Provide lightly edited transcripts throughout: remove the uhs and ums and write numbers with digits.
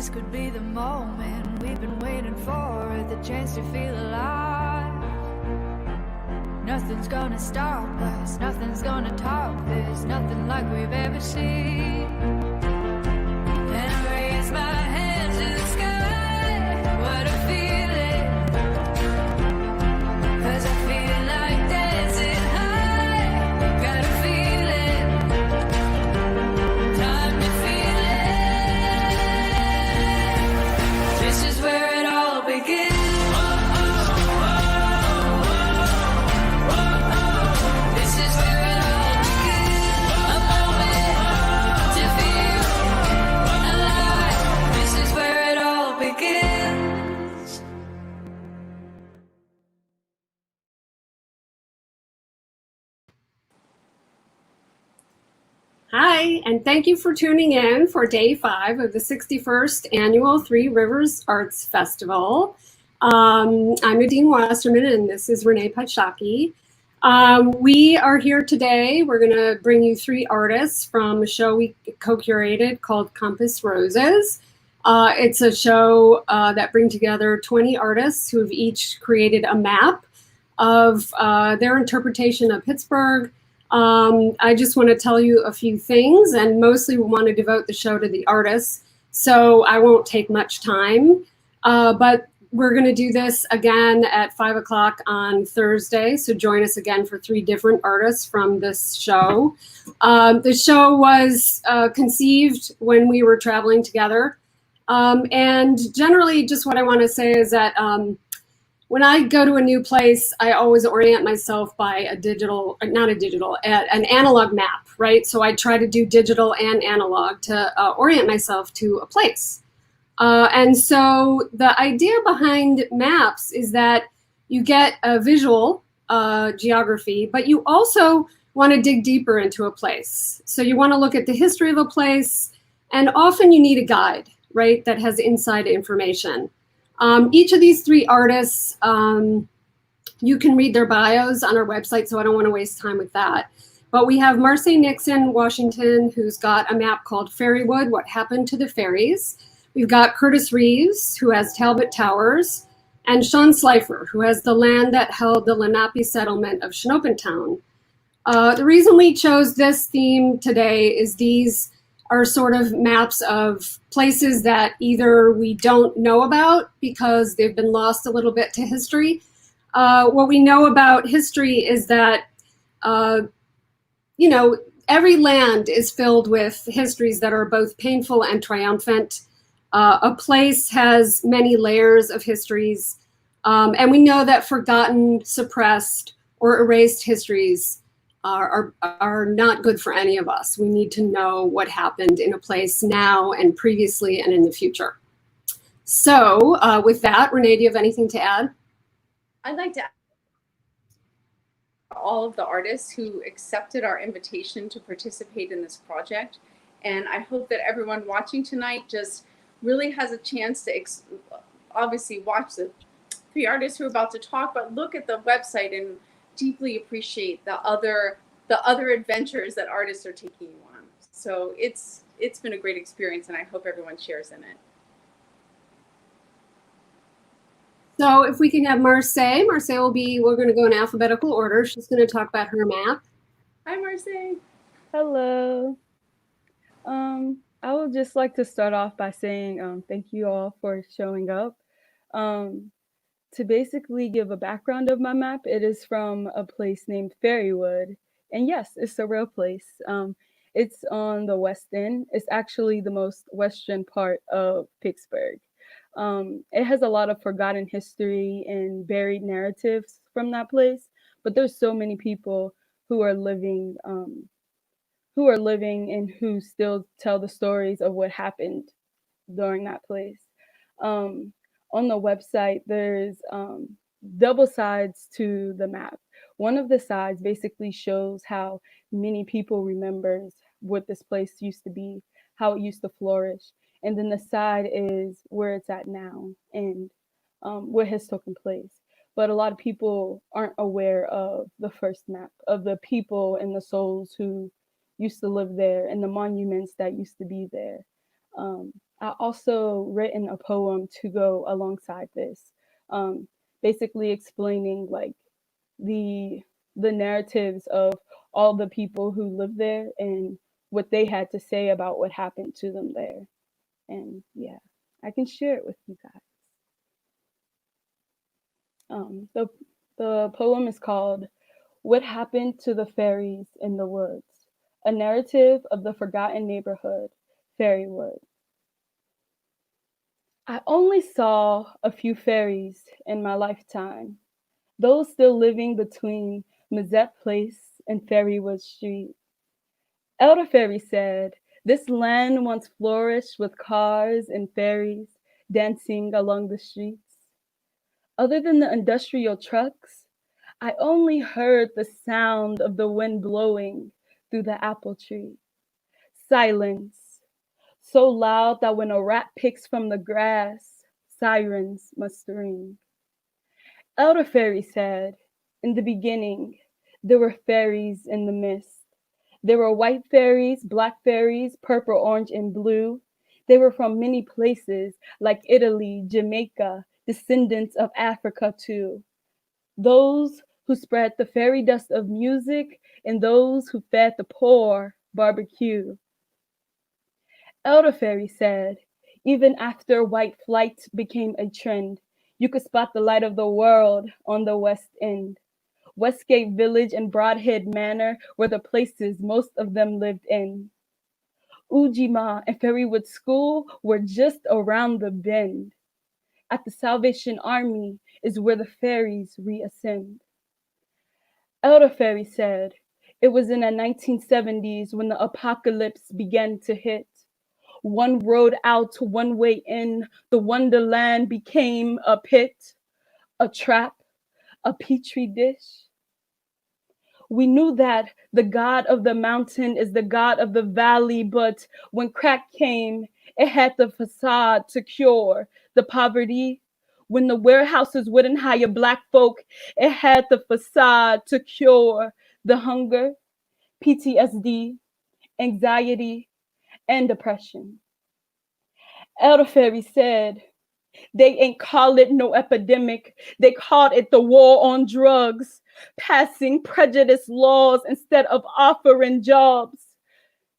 this could be the moment we've been waiting for, the chance to feel alive. Nothing's gonna stop us, nothing's gonna top this, nothing like we've ever seen. And I raise my hands to the sky, what a feeling, 'cause I feel like dancing high, got a feeling, time to feel it, this is where it all begins. Hi, and thank you for tuning in for Day 5 of the 61st Annual Three Rivers Arts Festival. I'm Nadine Wasserman, and this is Renee Pachaki. We are here today. We're going to bring you three artists from a show we co-curated called Compass Roses. It's a show that brings together 20 artists who have each created a map of their interpretation of Pittsburgh. I just want to tell you a few things, and mostly we want to devote the show to the artists, so I won't take much time. But we're going to do this again at 5 o'clock on Thursday, so join us again for three different artists from this show. The show was conceived when we were traveling together, and generally just what I want to say is that when I go to a new place, I always orient myself by an analog map, right? So I try to do digital and analog to orient myself to a place. And so the idea behind maps is that you get a visual geography, but you also want to dig deeper into a place. So you want to look at the history of a place, and often you need a guide, right, that has inside information. Each of these three artists, you can read their bios on our website, so I don't want to waste time with that. But we have Marcy Nixon, Washington, who's got a map called Fairywood, What Happened to the Fairies. We've got Curtis Reeves, who has Talbot Towers, and Sean Slifer, who has the land that held the Lenape settlement of Shinopentown. The reason we chose this theme today is these are sort of maps of places that either we don't know about because they've been lost a little bit to history. What we know about history is that, every land is filled with histories that are both painful and triumphant. A place has many layers of histories, and we know that forgotten, suppressed, or erased histories are not good for any of us. We need to know what happened in a place now and previously and in the future. So with that, Renee, do you have anything to add? I'd like to add all of the artists who accepted our invitation to participate in this project. And I hope that everyone watching tonight just really has a chance to obviously watch the three artists who are about to talk, but look at the website and deeply appreciate the other adventures that artists are taking you on. So it's been a great experience, and I hope everyone shares in it. So if we can have Marcy will be, we're going to go in alphabetical order. She's going to talk about her map. Hi, Marcy. Hello. I would just like to start off by saying thank you all for showing up. To basically give a background of my map, it is from a place named Fairywood. And yes, it's a real place. It's on the west end. It's actually the most western part of Pittsburgh. It has a lot of forgotten history and buried narratives from that place, but there's so many people who are living and who still tell the stories of what happened during that place. On the website, there's double sides to the map. One of the sides basically shows how many people remembers what this place used to be, how it used to flourish. And then the side is where it's at now and what has taken place. But a lot of people aren't aware of the first map, of the people and the souls who used to live there and the monuments that used to be there. I also written a poem to go alongside this, um, basically explaining like the the narratives of all the people who live there and what they had to say about what happened to them there. And yeah, I can share it with you guys. The poem is called "What Happened to the Fairies in the Woods," a narrative of the forgotten neighborhood, Fairywood. I only saw a few fairies in my lifetime, those still living between Mazette Place and Fairywood Street. Elder Fairy said, "This land once flourished with cars and fairies dancing along the streets. Other than the industrial trucks, I only heard the sound of the wind blowing through the apple tree. Silence, so loud that when a rat picks from the grass, sirens must ring." Elder Fairy said, "In the beginning, there were fairies in the mist. There were white fairies, black fairies, purple, orange, and blue. They were from many places, like Italy, Jamaica, descendants of Africa too. Those who spread the fairy dust of music, and those who fed the poor barbecue." Elder Fairy said, "Even after white flight became a trend, you could spot the light of the world on the West End. Westgate Village and Broadhead Manor were the places most of them lived in. Ujima and Fairywood School were just around the bend. At the Salvation Army is where the fairies reascend." Elder Fairy said, "It was in the 1970s when the apocalypse began to hit. One road out, one way in, the wonderland became a pit, a trap, a petri dish. We knew that the god of the mountain is the god of the valley, but when crack came, it had the facade to cure the poverty. When the warehouses wouldn't hire black folk, it had the facade to cure the hunger, PTSD, anxiety, and depression." Elder Fairy said, "They ain't call it no epidemic. They called it the war on drugs, passing prejudice laws instead of offering jobs.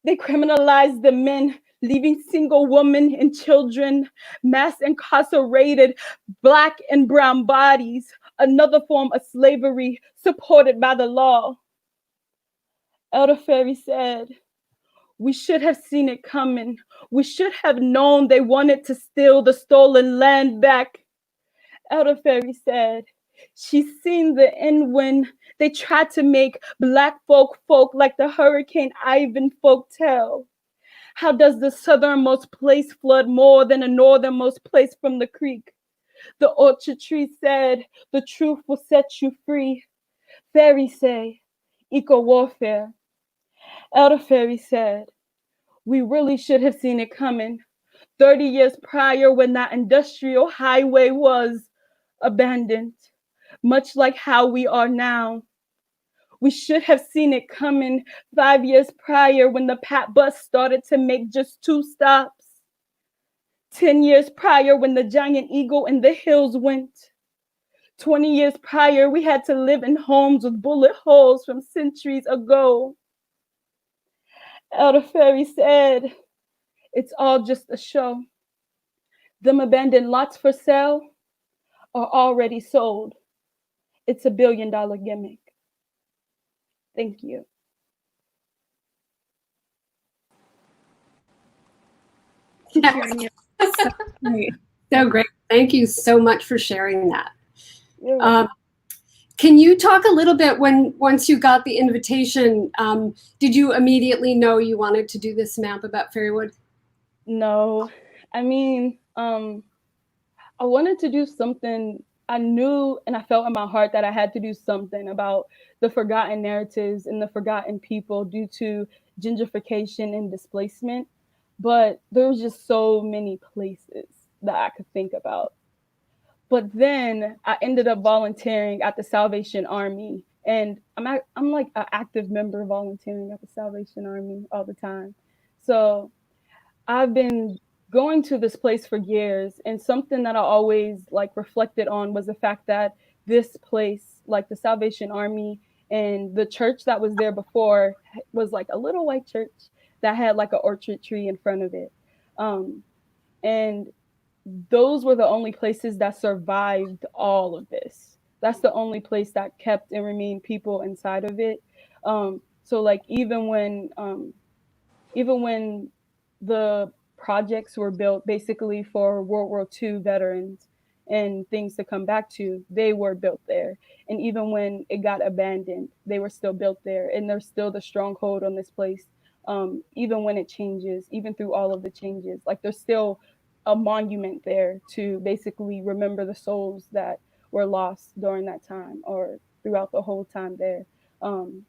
They criminalized the men, leaving single women and children, mass incarcerated black and brown bodies, another form of slavery supported by the law." Elder Fairy said, "We should have seen it coming. We should have known they wanted to steal the stolen land back." Elder Fairy said, "She's seen the end when they tried to make black folk like the Hurricane Ivan folk tale. How does the southernmost place flood more than the northernmost place from the creek? The orchard tree said, the truth will set you free. Fairies say, eco warfare." Elder Fairy said, "We really should have seen it coming 30 years prior when that industrial highway was abandoned, much like how we are now. We should have seen it coming 5 years prior when the Pat bus started to make just 2 stops. 10 years prior when the giant eagle in the hills went. 20 years prior, we had to live in homes with bullet holes from centuries ago." Elder Fairy said, "It's all just a show. Them abandoned lots for sale are already sold. It's a $1 billion gimmick." Thank you. So great. So great. Thank you so much for sharing that. Can you talk a little bit once you got the invitation, did you immediately know you wanted to do this map about Fairywood? No, I mean, I wanted to do something. I knew and I felt in my heart that I had to do something about the forgotten narratives and the forgotten people due to gentrification and displacement. But there was just so many places that I could think about. But then I ended up volunteering at the Salvation Army, and I'm like an active member volunteering at the Salvation Army all the time. So I've been going to this place for years, and something that I always like reflected on was the fact that this place, like the Salvation Army and the church that was there before, was like a little white church that had like an orchard tree in front of it. Um, and those were the only places that survived all of this. That's the only place that kept and remained people inside of it. So like even when the projects were built basically for World War II veterans and things to come back to, they were built there. And even when it got abandoned, they were still built there. And there's still the stronghold on this place. Even when it changes, even through all of the changes, like there's still a monument there to basically remember the souls that were lost during that time or throughout the whole time there. Um,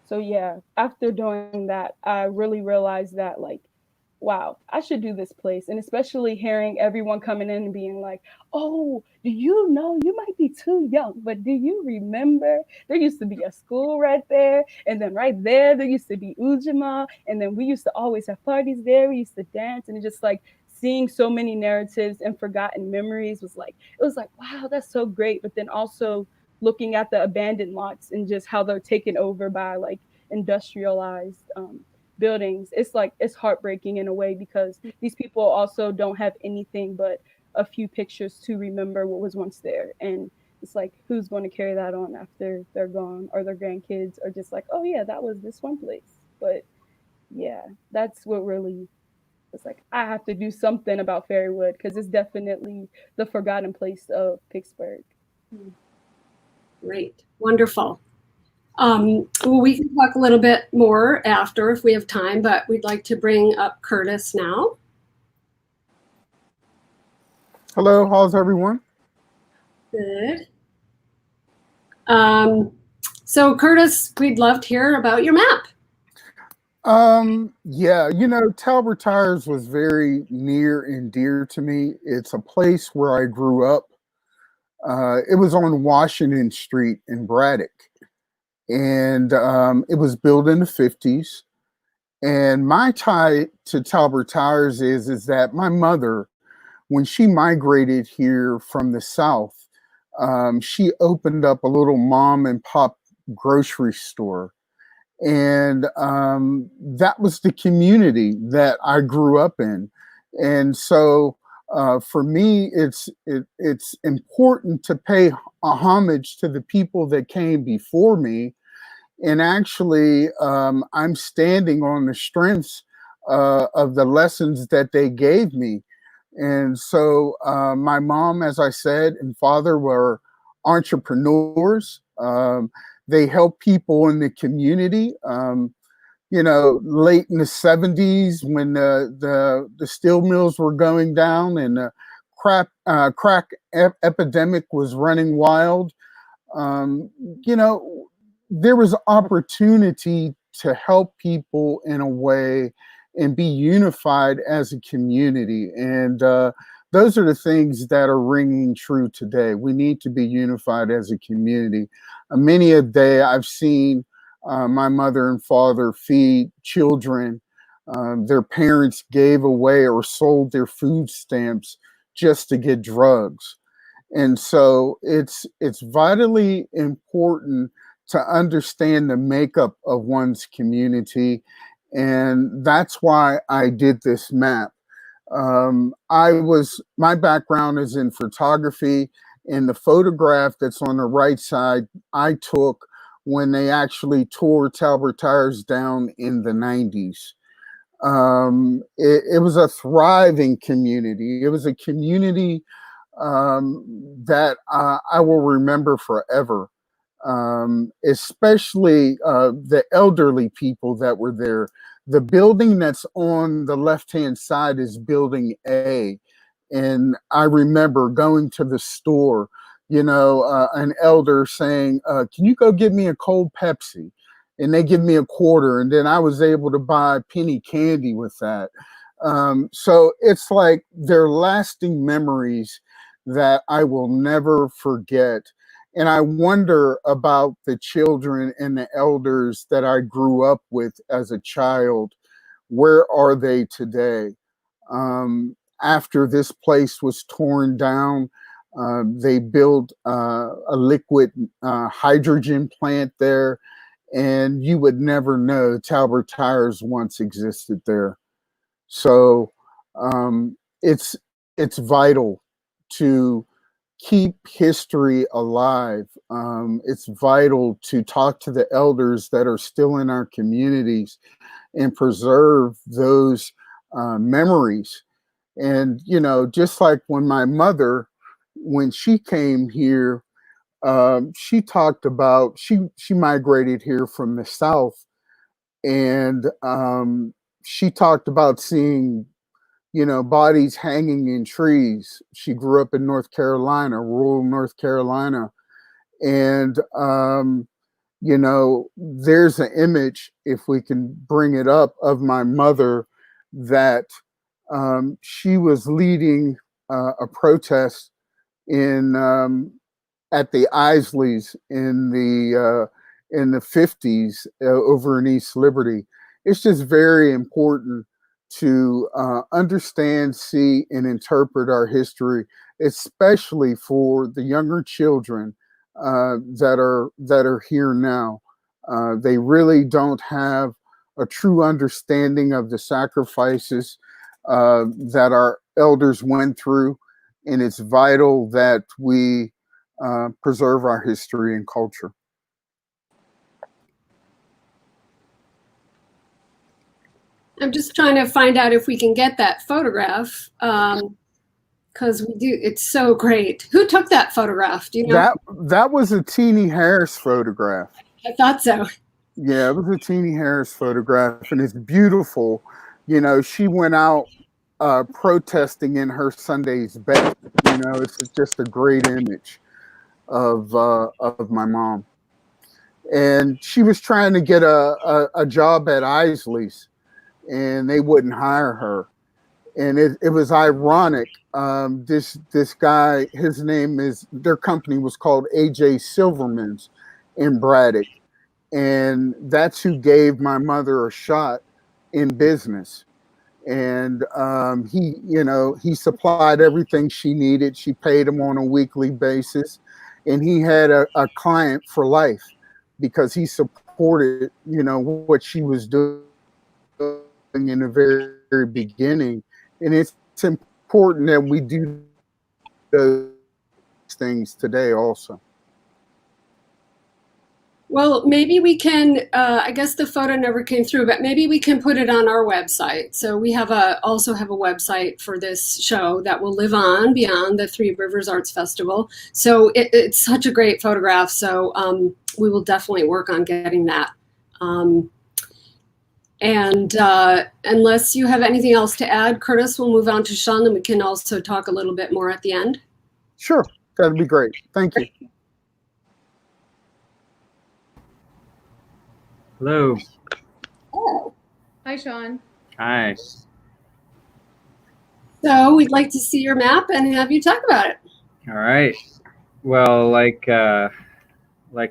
so yeah, after doing that, I really realized that like, wow, I should do this place. And especially hearing everyone coming in and being like, oh, do you know, you might be too young, but do you remember there used to be a school right there? And then right there used to be Ujima. And then we used to always have parties there. We used to dance. And it just like seeing so many narratives and forgotten memories was like, it was like, wow, that's so great. But then also looking at the abandoned lots and just how they're taken over by like industrialized buildings, it's like it's heartbreaking in a way because these people also don't have anything but a few pictures to remember what was once there. And it's like, who's going to carry that on after they're gone, or their grandkids are just like, oh yeah, that was this one place. But yeah, that's what really, it's like I have to do something about Fairywood because it's definitely the forgotten place of Pittsburgh. Great, wonderful. Well, we can talk a little bit more after if we have time, but we'd like to bring up Curtis now. Hello, how's everyone? Good. So Curtis, we'd love to hear about your map. Yeah, Talbot Tires was very near and dear to me. It's a place where I grew up. It was on Washington Street in Braddock, and it was built in the 50s. And my tie to Talbot Tires is that my mother, when she migrated here from the South, she opened up a little mom and pop grocery store. And that was the community that I grew up in. And so for me, it's important to pay a homage to the people that came before me. And actually, I'm standing on the strengths of the lessons that they gave me. And so my mom, as I said, and father were entrepreneurs. They helped people in the community. Late in the 70s when the steel mills were going down and the crack epidemic was running wild. Um, you know, there was opportunity to help people in a way and be unified as a community. And those are the things that are ringing true today. We need to be unified as a community. Many a day I've seen my mother and father feed children. Their parents gave away or sold their food stamps just to get drugs. And so it's vitally important to understand the makeup of one's community. And that's why I did this map. My background is in photography, and the photograph that's on the right side, I took when they actually tore Talbot Tires down in the 90s. It was a thriving community. It was a community that I will remember forever, especially the elderly people that were there. The building that's on the left-hand side is Building A. And I remember going to the store, an elder saying, can you go get me a cold Pepsi? And they give me a quarter, and then I was able to buy penny candy with that. So it's like they're lasting memories that I will never forget. And I wonder about the children and the elders that I grew up with as a child. Where are they today? After this place was torn down, they built a liquid hydrogen plant there, and you would never know Talbot Tires once existed there. So it's vital to keep history alive. It's vital to talk to the elders that are still in our communities and preserve those memories. And, you know, just like when my mother, when she came here, she talked about, she migrated here from the South, and she talked about seeing, you know, bodies hanging in trees. She grew up in North Carolina, rural North Carolina. And, you know, there's an image, if we can bring it up, of my mother that she was leading a protest in at the Isleys in the 50s over in East Liberty. It's just very important to understand, see, and interpret our history, especially for the younger children that are here now. They really don't have a true understanding of the sacrifices that our elders went through, and it's vital that we preserve our history and culture. I'm just trying to find out if we can get that photograph, because we do. It's so great. Who took that photograph? Do you know? That was a Teenie Harris photograph. I thought so. Yeah, it was a Teenie Harris photograph, and it's beautiful. You know, she went out protesting in her Sunday's best. You know, it's just a great image of my mom, and she was trying to get a job at Isley's, and they wouldn't hire her. And it was ironic. This guy, his name is, their company was called AJ Silverman's in Braddock, and that's who gave my mother a shot in business. And he, you know, he supplied everything she needed. She paid him on a weekly basis, and he had a client for life because he supported, you know, what she was doing in the very, very beginning. And it's important that we do those things today also. Well, maybe we can, I guess the photo never came through, but maybe we can put it on our website. So we have also have a website for this show that will live on beyond the Three Rivers Arts Festival. So it's such a great photograph. So we will definitely work on getting that. And unless you have anything else to add, Curtis, we'll move on to Sean, and we can also talk a little bit more at the end. Sure, that'd be great. Thank you. Hello. Oh. Hi, Sean. Hi. So we'd like to see your map and have you talk about it. All right. Well, like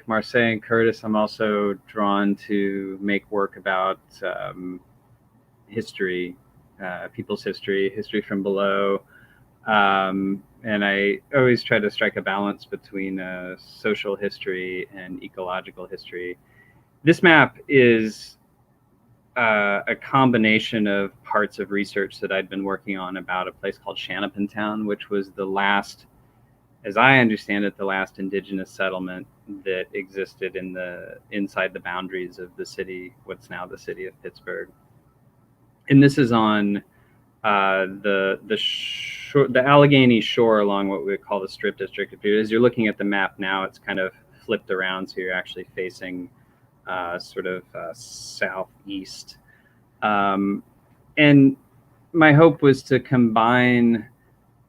Marseille and Curtis, I'm also drawn to make work about history, people's history from below. And I always try to strike a balance between social history and ecological history. This map is a combination of parts of research that I'd been working on about a place called Shanapintown, which was the last, as I understand it, the last indigenous settlement that existed inside the boundaries of the city, what's now the city of Pittsburgh. And this is on the Allegheny shore along what we would call the Strip District. As you're looking at the map now, it's kind of flipped around, so you're actually facing sort of southeast. And my hope was to combine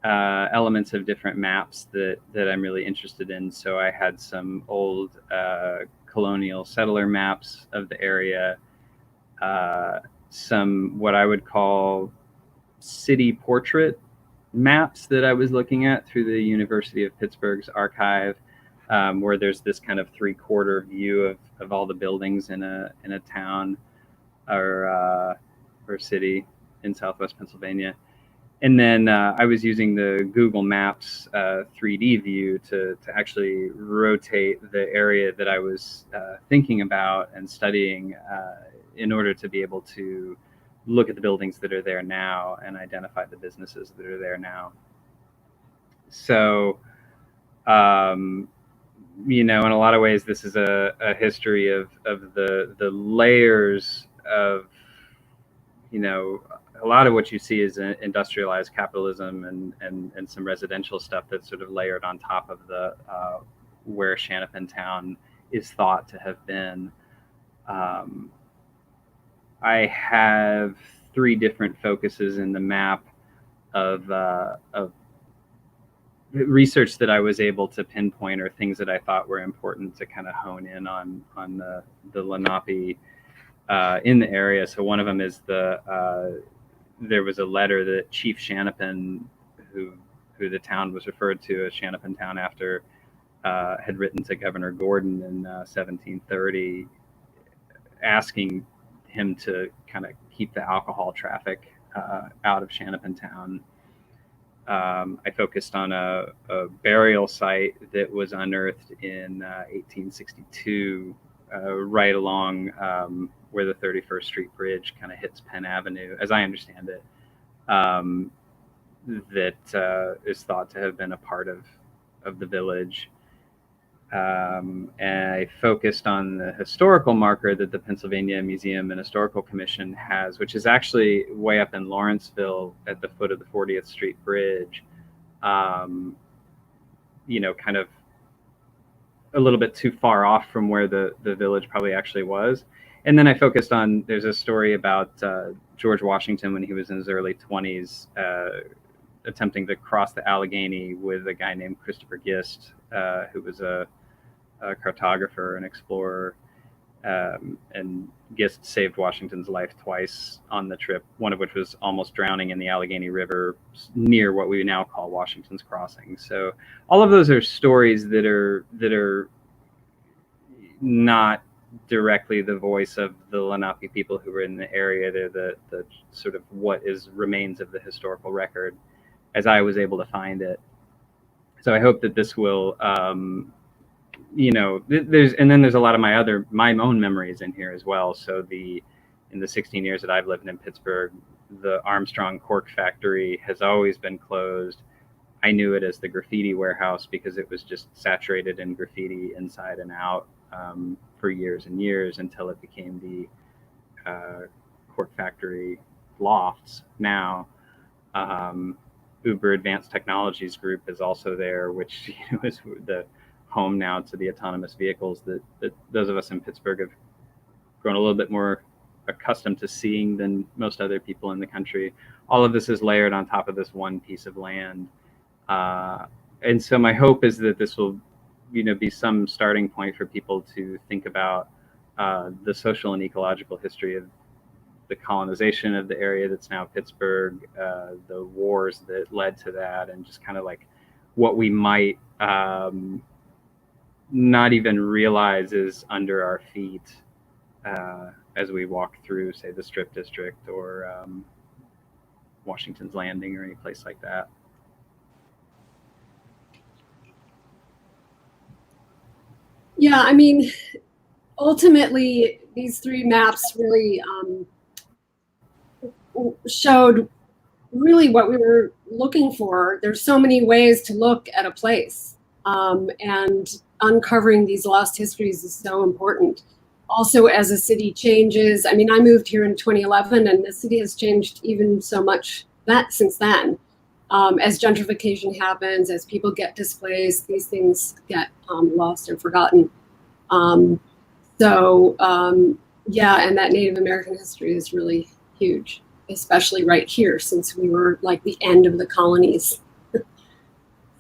elements of different maps that I'm really interested in. So I had some old colonial settler maps of the area, some what I would call city portrait maps that I was looking at through the University of Pittsburgh's archive, where there's this kind of 3/4 view of all the buildings in a town or city in Southwest Pennsylvania. And then I was using the Google Maps 3D view to actually rotate the area that I was thinking about and studying in order to be able to look at the buildings that are there now and identify the businesses that are there now. So, you know, in a lot of ways, this is a history of the layers of, you know, a lot of what you see is industrialized capitalism and some residential stuff that's sort of layered on top of the where Shanapin Town is thought to have been. I have 3 different focuses in the map of research that I was able to pinpoint, or things that I thought were important to kind of hone in on the Lenape in the area. So one of them is there was a letter that Chief Shanapin, who the town was referred to as Shanapin Town after, had written to Governor Gordon in 1730, asking him to kind of keep the alcohol traffic out of Shanapin Town. I focused on a burial site that was unearthed in 1862, right along where the 31st Street Bridge kind of hits Penn Avenue, as I understand it, that is thought to have been a part of the village. And I focused on the historical marker that the Pennsylvania Museum and Historical Commission has, which is actually way up in Lawrenceville at the foot of the 40th Street Bridge, you know, kind of a little bit too far off from where the village probably actually was. And then I focused on, there's a story about George Washington when he was in his early 20s, attempting to cross the Allegheny with a guy named Christopher Gist, who was a cartographer and explorer. And Gist saved Washington's life twice on the trip, one of which was almost drowning in the Allegheny River near what we now call Washington's Crossing. So all of those are stories that are not directly the voice of the Lenape people who were in the area. They're the sort of what is remains of the historical record as I was able to find it. So I hope that this will, you know, there's a lot of my own memories in here as well. So in the 16 years that I've lived in Pittsburgh, the Armstrong Cork Factory has always been closed. I knew it as the graffiti warehouse because it was just saturated in graffiti inside and out for years and years, until it became the Cork Factory lofts now. Uber Advanced Technologies Group is also there, which, you know, is the home now to the autonomous vehicles that those of us in Pittsburgh have grown a little bit more accustomed to seeing than most other people in the country. All of this is layered on top of this one piece of land. And so my hope is that this will, you know, be some starting point for people to think about the social and ecological history of the colonization of the area that's now Pittsburgh, the wars that led to that, and just kind of like what we might not even realize is under our feet as we walk through, say, the Strip District or Washington's Landing or any place like that. Yeah, I mean, ultimately, these 3 maps really showed really what we were looking for. There's so many ways to look at a place, and uncovering these lost histories is so important. Also, as a city changes, I mean, I moved here in 2011, and the city has changed even so much since then. As gentrification happens, as people get displaced, these things get lost and forgotten. Yeah, and that Native American history is really huge, especially right here, since we were like the end of the colonies.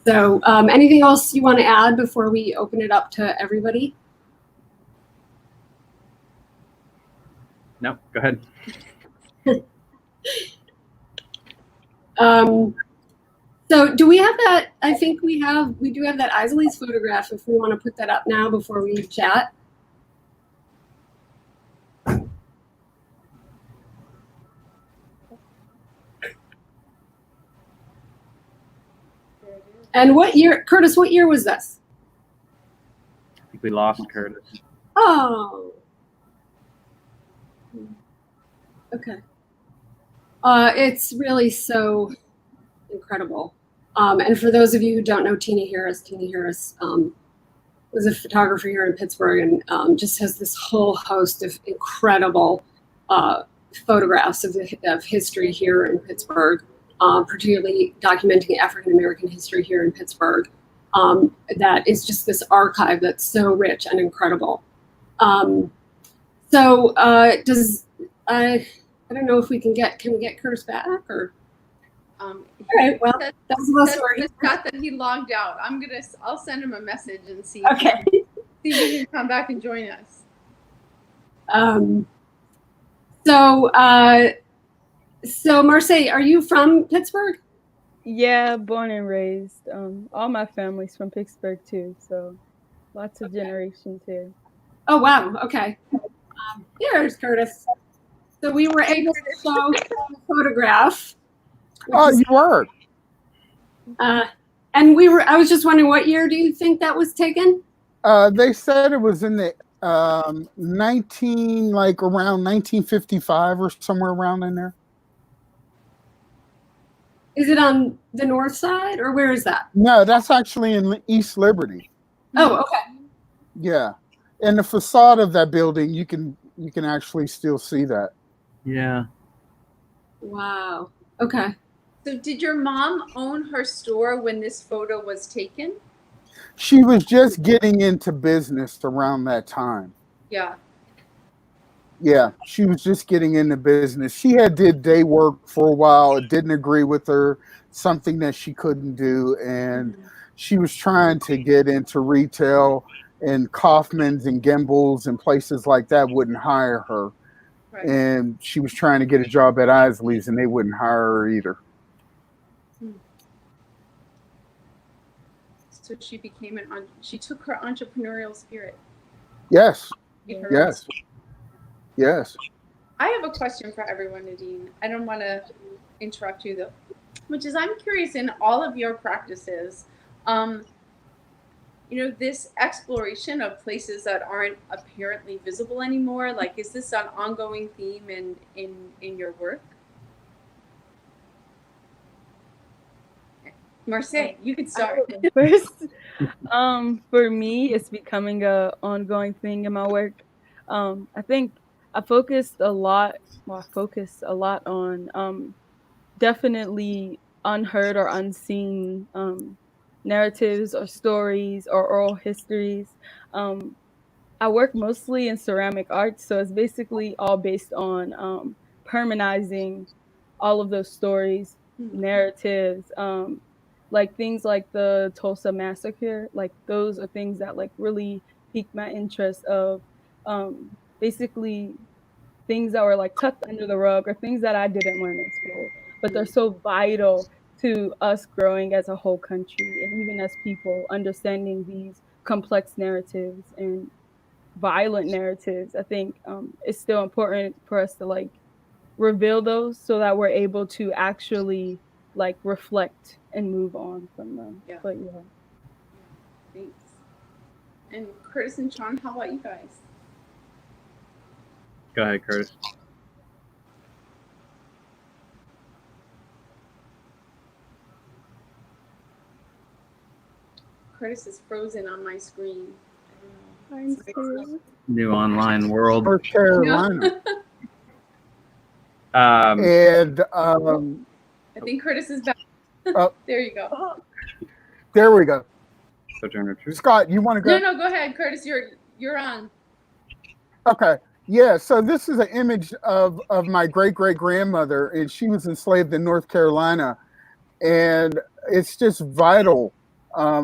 So anything else you want to add before we open it up to everybody? No, go ahead. So do we have that? I think we do have that Isley's photograph, if we want to put that up now before we chat. And what year, Curtis, what year was this? I think we lost Curtis. Oh. Okay. It's really so incredible. And for those of you who don't know Tina Harris was a photographer here in Pittsburgh and just has this whole host of incredible photographs of history here in Pittsburgh, particularly documenting African American history here in Pittsburgh. That is just this archive that's so rich and incredible. I don't know if we can get Curtis back or. All right. Well, that's the story. Scott that he logged out. I'll send him a message and see. Okay. See if he can come back and join us. So Marseille, are you from Pittsburgh? Yeah, born and raised. All my family's from Pittsburgh too, so lots of generations here. Oh wow. Okay. Here's Curtis. So we were able to show a photograph. Oh, you were. And I was just wondering, what year do you think that was taken? They said it was in the around 1955 or somewhere around in there. Is it on the north side or where is that? No, that's actually in East Liberty. Oh, okay. Yeah. And the facade of that building, you can actually still see that. Yeah. Wow. Okay. So did your mom own her store when this photo was taken? She was just getting into business around that time. Yeah. Yeah, she was just getting into business. She had did day work for a while. It didn't agree with her, something that she couldn't do. And she was trying to get into retail, and Kaufman's and Gimbel's and places like that wouldn't hire her. Right. And she was trying to get a job at Isley's and they wouldn't hire her either. So she became she took her entrepreneurial spirit. Yes. Yes. Yes. Yes. I have a question for everyone, Nadine. I don't want to interrupt you though, which is I'm curious in all of your practices, this exploration of places that aren't apparently visible anymore, like is this an ongoing theme in your work? Marseille, you could start. First, for me, it's becoming an ongoing thing in my work. I think I focus a lot on definitely unheard or unseen narratives or stories or oral histories. I work mostly in ceramic arts, so it's basically all based on permanizing all of those stories, narratives, like things like the Tulsa massacre. Like those are things that like really piqued my interest of basically things that were like tucked under the rug or things that I didn't learn in school, but they're so vital to us growing as a whole country and even as people understanding these complex narratives and violent narratives. I think it's still important for us to like reveal those so that we're able to actually like reflect and move on from them. Yeah. But yeah. Thanks. And Curtis and Sean, how about you guys? Go ahead, Curtis. Curtis is frozen on my screen. New online world. North Carolina. And I think Curtis is back. There you go. There we go. Sojourner Truth. Scott, you want to go? No, go ahead, Curtis. You're on. Okay. Yeah. So this is an image of my great-great-grandmother, and she was enslaved in North Carolina, and it's just vital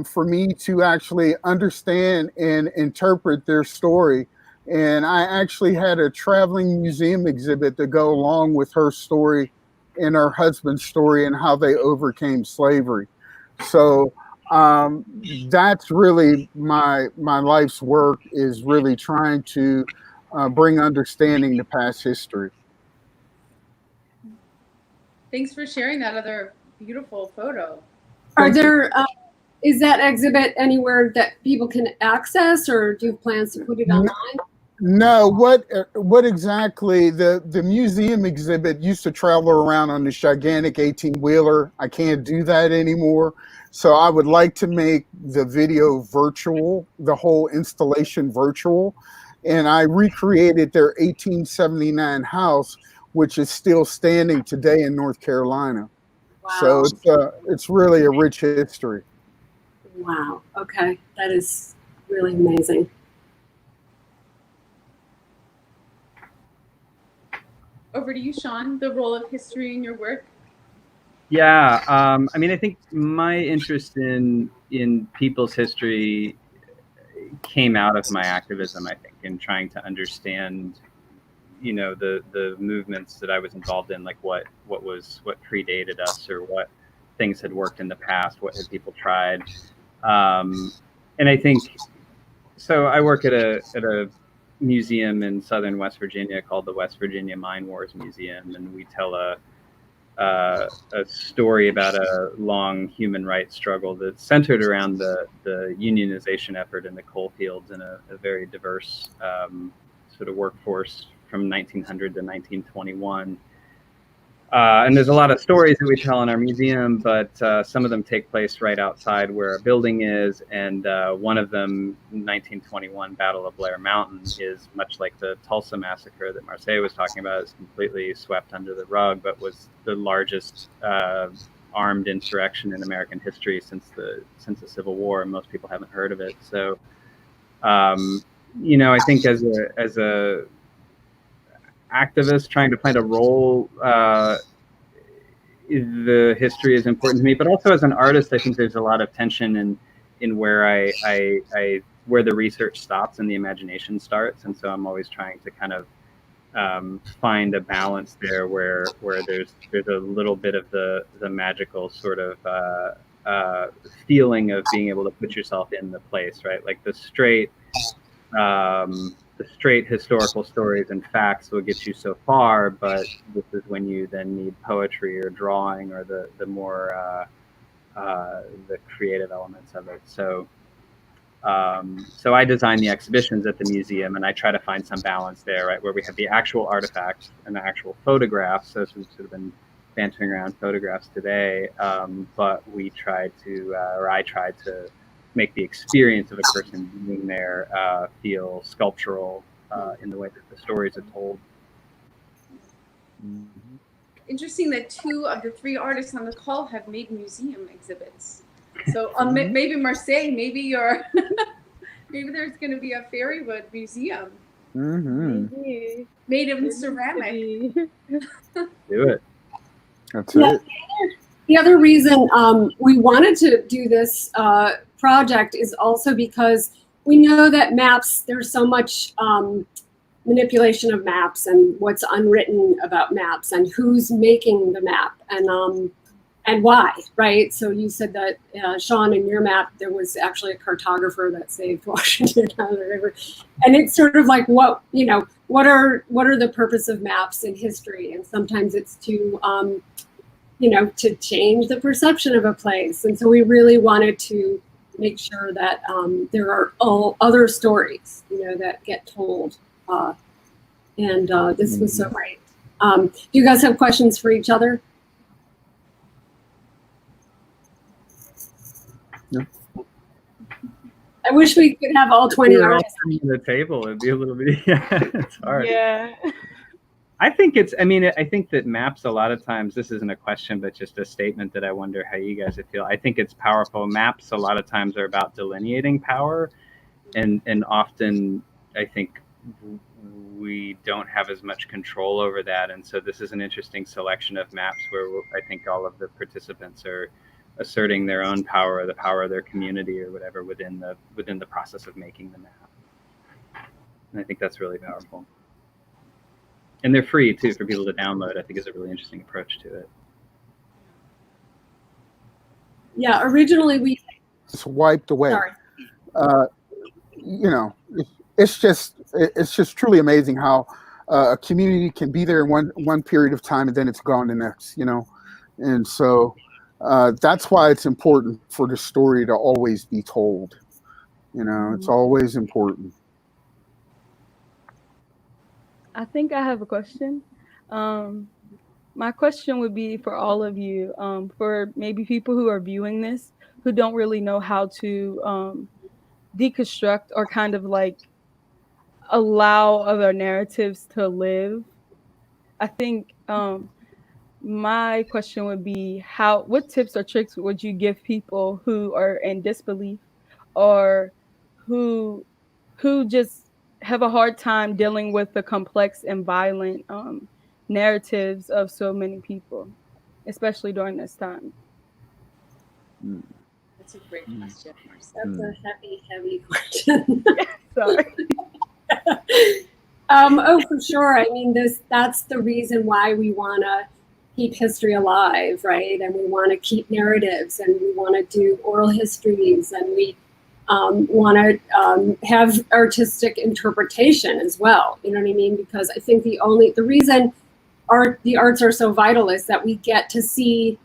for me to actually understand and interpret their story. And I actually had a traveling museum exhibit to go along with her story and her husband's story and how they overcame slavery. So that's really my life's work, is really trying to bring understanding to past history. Thanks for sharing that other beautiful photo. Are there is that exhibit anywhere that people can access, or do you have plans to put it online? No, what exactly? The museum exhibit used to travel around on this gigantic 18-wheeler. I can't do that anymore. So I would like to make the video virtual, the whole installation virtual. And I recreated their 1879 house, which is still standing today in North Carolina. Wow. So it's really a rich history. Wow. Okay. That is really amazing. Over to you, Sean, the role of history in your work. Yeah, I mean, I think my interest in people's history came out of my activism, I think, in trying to understand, you know, the movements that I was involved in, like what predated us, or what things had worked in the past, what had people tried. And I think, so I work at a museum in southern West Virginia called the West Virginia Mine Wars Museum, and we tell a story about a long human rights struggle that's centered around the unionization effort in the coal fields, and a very diverse sort of workforce from 1900 to 1921. And there's a lot of stories that we tell in our museum, but some of them take place right outside where a building is. And one of them, 1921 Battle of Blair Mountain, is much like the Tulsa massacre that Marseille was talking about. It's completely swept under the rug, but was the largest armed insurrection in American history since the Civil War. And most people haven't heard of it. So, you know, I think as a activist trying to find a role, the history is important to me, but also as an artist, I think there's a lot of tension in where where the research stops and the imagination starts. And so I'm always trying to kind of find a balance there where there's a little bit of the magical sort of feeling of being able to put yourself in the place, right? Like the straight historical stories and facts will get you so far, but this is when you then need poetry or drawing, or the more the creative elements of it. So so I design the exhibitions at the museum, and I try to find some balance there, right, where we have the actual artifacts and the actual photographs. So we've sort of been bantering around photographs today, but we tried to, or I tried to, make the experience of a person being there feel sculptural in the way that the stories are told. Interesting that 2 of the 3 artists on the call have made museum exhibits. So maybe Marseille, maybe maybe there's going to be a Fairywood museum. Maybe. Made of ceramic. Do it. That's it. The other reason we wanted to do this project is also because we know that maps, there's so much manipulation of maps, and what's unwritten about maps, and who's making the map, and why, right? So you said that, Sean, in your map, there was actually a cartographer that saved Washington down the river. And it's sort of like, what are the purpose of maps in history? And sometimes it's to, to change the perception of a place. And so we really wanted to make sure that there are all other stories, that get told. And this was so great. Do you guys have questions for each other? No. I wish we could have all 20 artists. On the table, it'd be a little bit, it's hard. Yeah. I think that maps, a lot of times, this isn't a question, but just a statement that I wonder how you guys would feel. I think it's powerful. Maps, a lot of times, are about delineating power. And often, I think we don't have as much control over that. And so this is an interesting selection of maps where I think all of the participants are asserting their own power, or the power of their community, or whatever, within the process of making the map. And I think that's really powerful. And they're free too for people to download. I think is a really interesting approach to it. Yeah, originally we It's wiped away. Sorry. It's just truly amazing how a community can be there in one period of time and then it's gone the next. And so That's why it's important for the story to always be told. It's always important. I think I have a question. My question would be for all of you, for maybe people who are viewing this who don't really know how to deconstruct or kind of like allow other narratives to live. I think my question would be what tips or tricks would you give people who are in disbelief or who just have a hard time dealing with the complex and violent narratives of so many people, especially during this time? That's a great question, Marcy. That's a heavy question. Sorry. Oh, for sure. I mean, that's the reason why we want to keep history alive, right? And we want to keep narratives, and we want to do oral histories, and we want to have artistic interpretation as well. You know what I mean? Because I think the reason the arts are so vital is that we get to see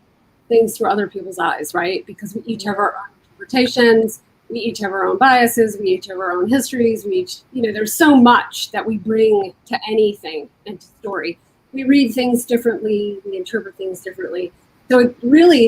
things through other people's eyes, right? Because we each have our own interpretations, we each have our own biases, we each have our own histories, we each, there's so much that we bring to anything and to story. We read things differently, we interpret things differently. So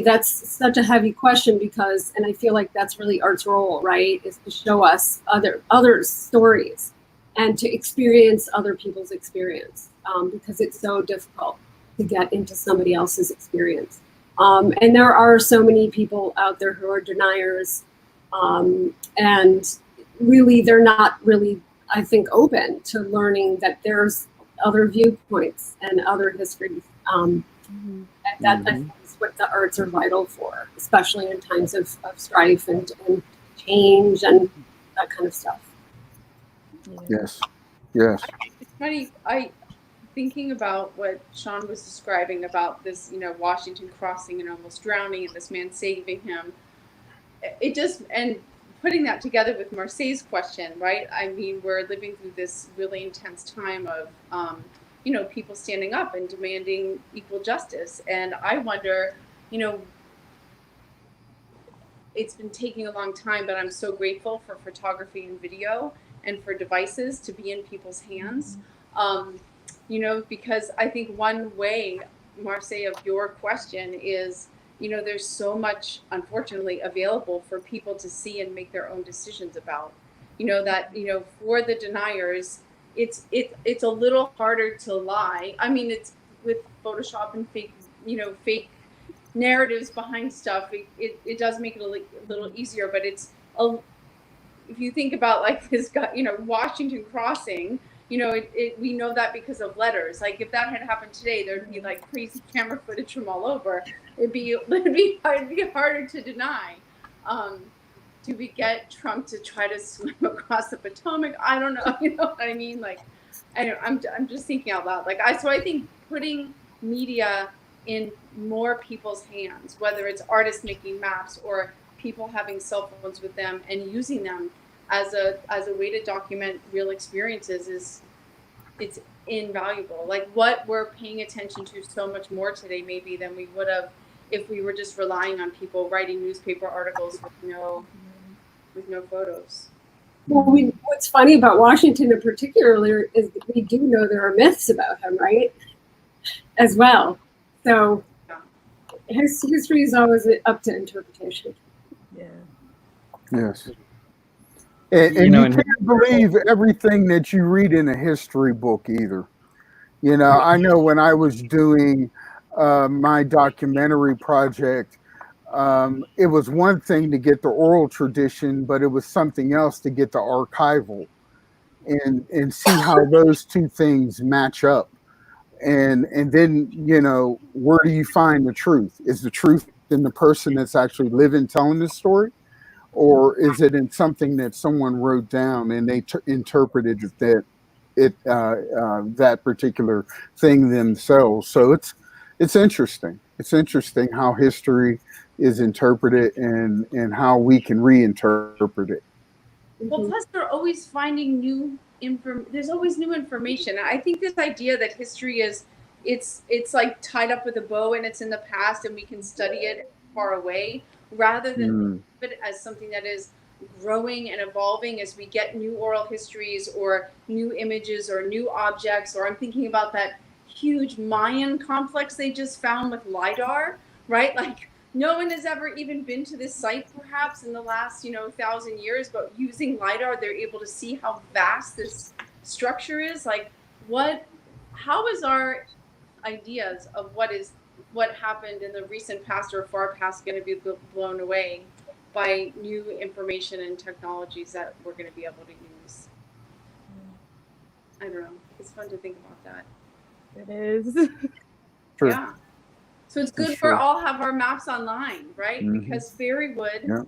that's such a heavy question because, and I feel like that's really art's role, right? Is to show us others' stories and to experience other people's experience because it's so difficult to get into somebody else's experience. And there are so many people out there who are deniers, and really they're not really, I think, open to learning that there's other viewpoints and other histories. And that is what the arts are vital for, especially in times of strife and change and that kind of stuff. Yes. It's funny, thinking about what Sean was describing about this, Washington crossing and almost drowning and this man saving him. It just, and putting that together with Marseille's question, right? I mean, we're living through this really intense time of, people standing up and demanding equal justice. And I wonder, it's been taking a long time, but I'm so grateful for photography and video and for devices to be in people's hands. Because I think one way, Marseille, of your question is, there's so much, unfortunately, available for people to see and make their own decisions about. For the deniers, it's a little harder to lie. I mean, it's with Photoshop and fake narratives behind stuff. It does make it a little easier, but if you think about like this guy, Washington crossing. We know that because of letters. Like if that had happened today, there'd be like crazy camera footage from all over. It'd be harder to deny. Do we get Trump to try to swim across the Potomac? I don't know. You know what I mean? Like, I'm just thinking out loud. So I think putting media in more people's hands, whether it's artists making maps or people having cell phones with them and using them as a way to document real experiences, it's invaluable. Like what we're paying attention to so much more today maybe than we would have if we were just relying on people writing newspaper articles with no photos. Well, what's funny about Washington in particular is that we do know there are myths about him, right? As well. So his history is always up to interpretation. Yeah. Yes. And you can't believe everything that you read in a history book either. I know when I was doing my documentary project, it was one thing to get the oral tradition, but it was something else to get the archival and see how those two things match up. And then, where do you find the truth? Is the truth in the person that's actually living, telling the story? Or is it in something that someone wrote down and they interpreted that particular thing themselves? So it's interesting. It's interesting how history is interpreted and how we can reinterpret it. Well, plus they're always finding there's always new information. I think this idea that history is it's like tied up with a bow and it's in the past and we can study it far away, rather than Mm. think of it as something that is growing and evolving as we get new oral histories or new images or new objects. Or I'm thinking about that huge Mayan complex they just found with LiDAR, right? Like, no one has ever even been to this site perhaps in the last 1,000 years, but using LiDAR, they're able to see how vast this structure is. Like, how is our ideas of what happened in the recent past or far past going to be blown away by new information and technologies that we're going to be able to use? I don't know. It's fun to think about that. It is. Sure. Yeah. So it's good That's for true. all have our maps online, right? Mhm. Because Fairywood, Yeah.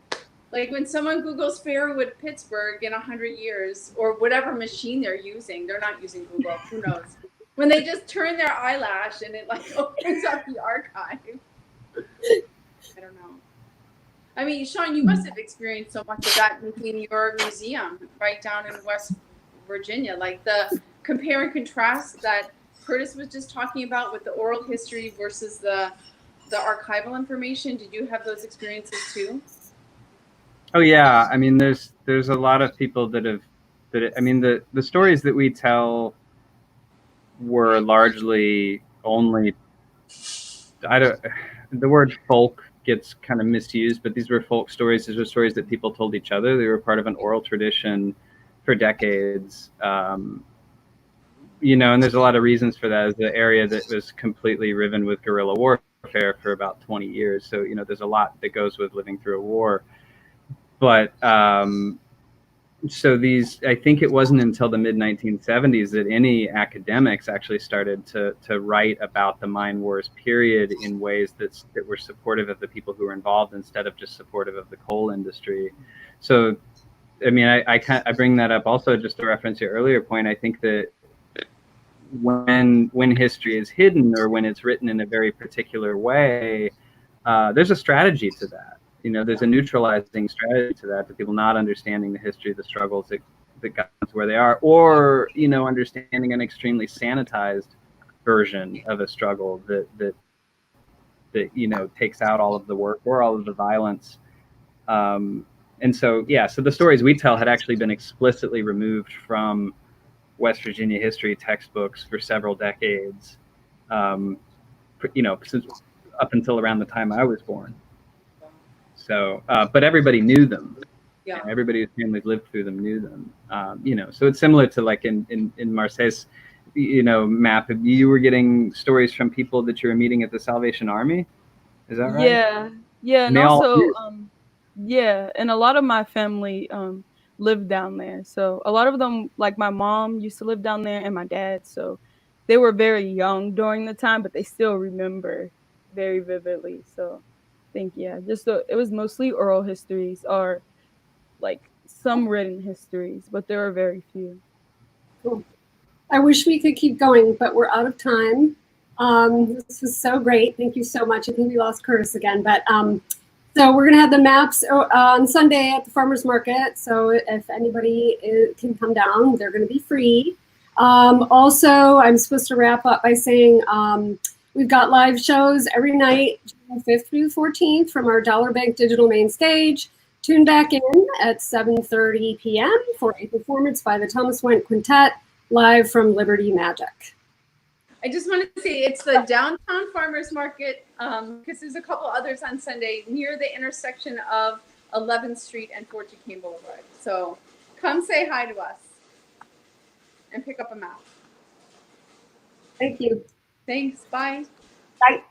like when someone Googles Fairywood Pittsburgh in 100 years, or whatever machine they're using, they're not using Google, who knows? When they just turn their eyelash and it like opens up the archive. I don't know. I mean, Sean, you must have experienced so much of that in your museum right down in West Virginia, like the compare and contrast that Curtis was just talking about with the oral history versus the archival information. Did you have those experiences too? Oh yeah, I mean, there's a lot of people I mean, the stories that we tell were largely only, the word folk gets kind of misused, but these were folk stories. These were stories that people told each other. They were part of an oral tradition for decades. And there's a lot of reasons for that. It's the area that was completely riven with guerrilla warfare for about 20 years. So, there's a lot that goes with living through a war. But so I think it wasn't until the mid 1970s that any academics actually started to write about the mine wars period in ways that were supportive of the people who were involved instead of just supportive of the coal industry. So, I mean, I bring that up also just to reference your earlier point. I think that when history is hidden or when it's written in a very particular way, there's a strategy to that. There's a neutralizing strategy to that, to people not understanding the history, the struggles that got them to where they are, or understanding an extremely sanitized version of a struggle that takes out all of the work or all of the violence. And so so the stories we tell had actually been explicitly removed from West Virginia history textbooks for several decades, since up until around the time I was born. So, but everybody knew them. Yeah. Everybody whose families lived through them knew them. So it's similar to like in Marseille's, map. You were getting stories from people that you were meeting at the Salvation Army. Is that right? Yeah, and they all also knew. and a lot of my family lived down there. So a lot of them, like my mom used to live down there and my dad, so they were very young during the time, but they still remember very vividly. So I think it was mostly oral histories or like some written histories, but there are very few. Cool. I wish we could keep going, but we're out of time. This was so great. Thank you so much. I think we lost Curtis again, but so we're going to have the maps on Sunday at the farmers market. So if anybody can come down, they're going to be free. Also, I'm supposed to wrap up by saying we've got live shows every night, June 5th through 14th from our Dollar Bank Digital Main Stage. Tune back in at 7:30 p.m. for a performance by the Thomas Went Quintet, live from Liberty Magic. I just want to say it's the downtown farmers market, because there's a couple others on Sunday near the intersection of 11th Street and Fort Duquesne Boulevard. So come say hi to us and pick up a map. Thank you. Thanks. Bye. Bye.